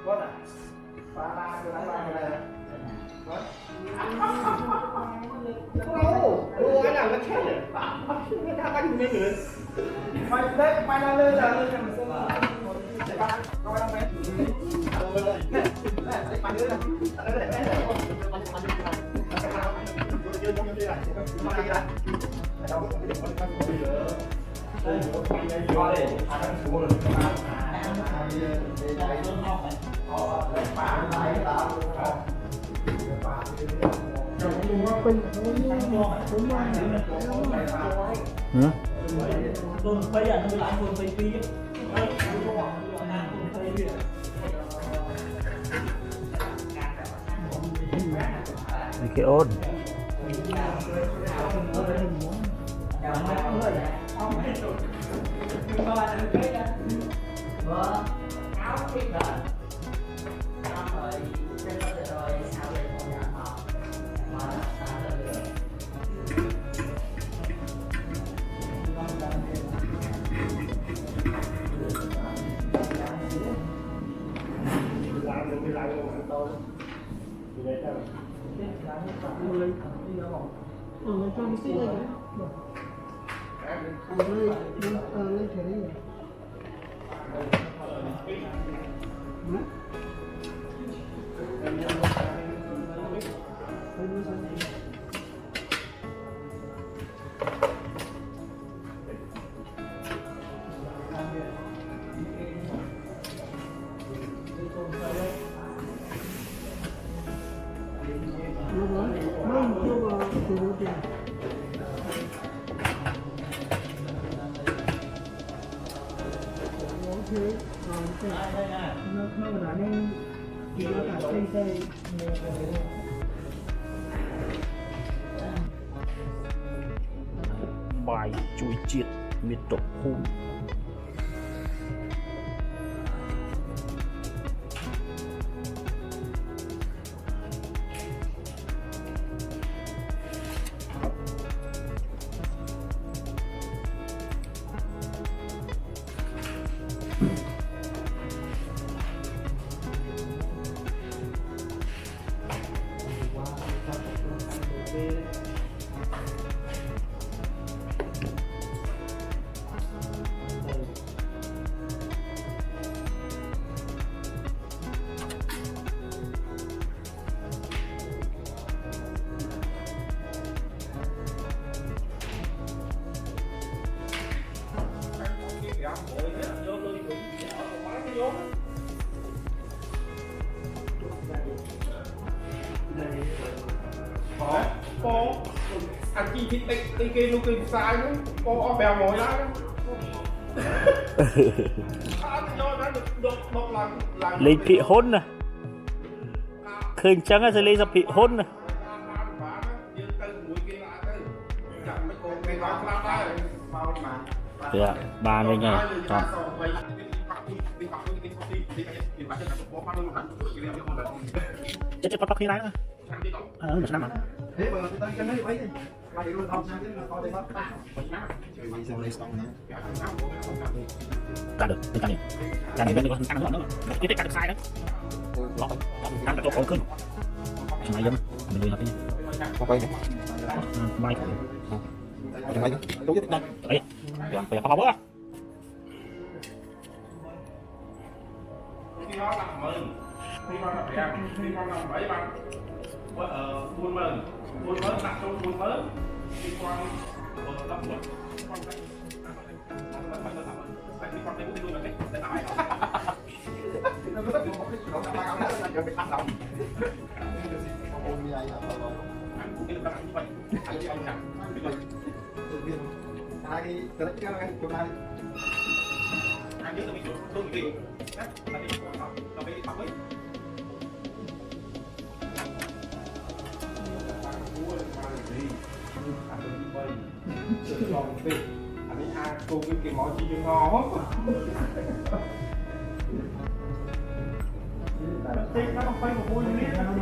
Vâng ạ. Ba từ này này. Vâng. Ô, cái nào nó chết rồi. Người ta bánh mấy người. Mày đấy, mày đang lên là lên làm sao? Chạy ba, coi đang mấy. Bây giờ nó lại còn phải phi cái ôn bài chui chiết miệt trộn hôn anh chi thích cái lúc cái sai nữa có bèo mồi đó lên bị hôn nè khơi trắng á sẽ lên ra bị hôn nè dạ ba mươi ngày còn chết bắt khi lái nữa mình năm mà thế mà tôi cái này vậy đi luôn không sang đến coi đây bắt cả được cả này bên còn tăng nữa cái tích cả được sai đấy lo tăng được ổn hơn này dân mình đi học đi quay mai quay đúng nhất đấy phải có bữa khi nó làm mừng khi nó làm đẹp khi nó làm bảy bằng buôn mừng đặt trong buôn mớn đi qua tập một quan trọng anh ấy ăn cùng cái món chi cho ngon nó không phải một vui như thế nào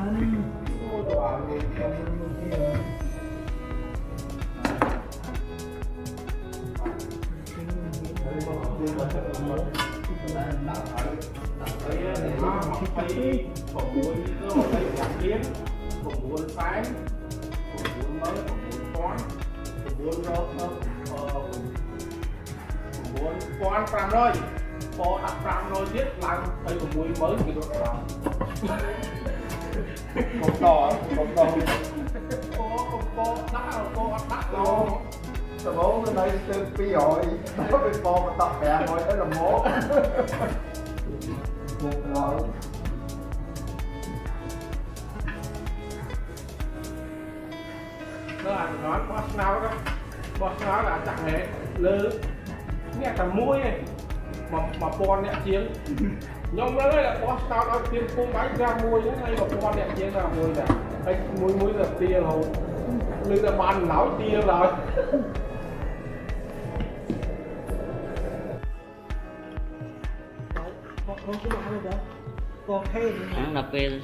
nó thấy còn muốn cơ mà thấy giảm biến còn muốn phái còn muốn mới còn muốn toán còn muốn muốn toán pram rồi có đặt pram rồi biết làm thấy còn muốn mới thì được làm Cộng đỏ có đắt rồi Tờ bố lên đây từ pi rồi nó bị bò mà tập bè ngồi tới là mố rồi đó là nói boss nào đó boss nói là chẳng hề lư nghe tầm mũi này mà con nè chiến nhóm đó là boss nào đó tiêm cung bánh ra mùi như này mà con nè chiến là mùi nè anh mùi là tia rồi lư là bàn lão tia rồi con cứ nói rồi đó con thêm Là về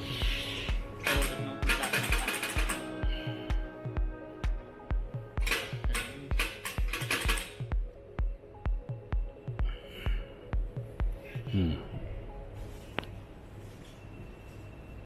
Hmm.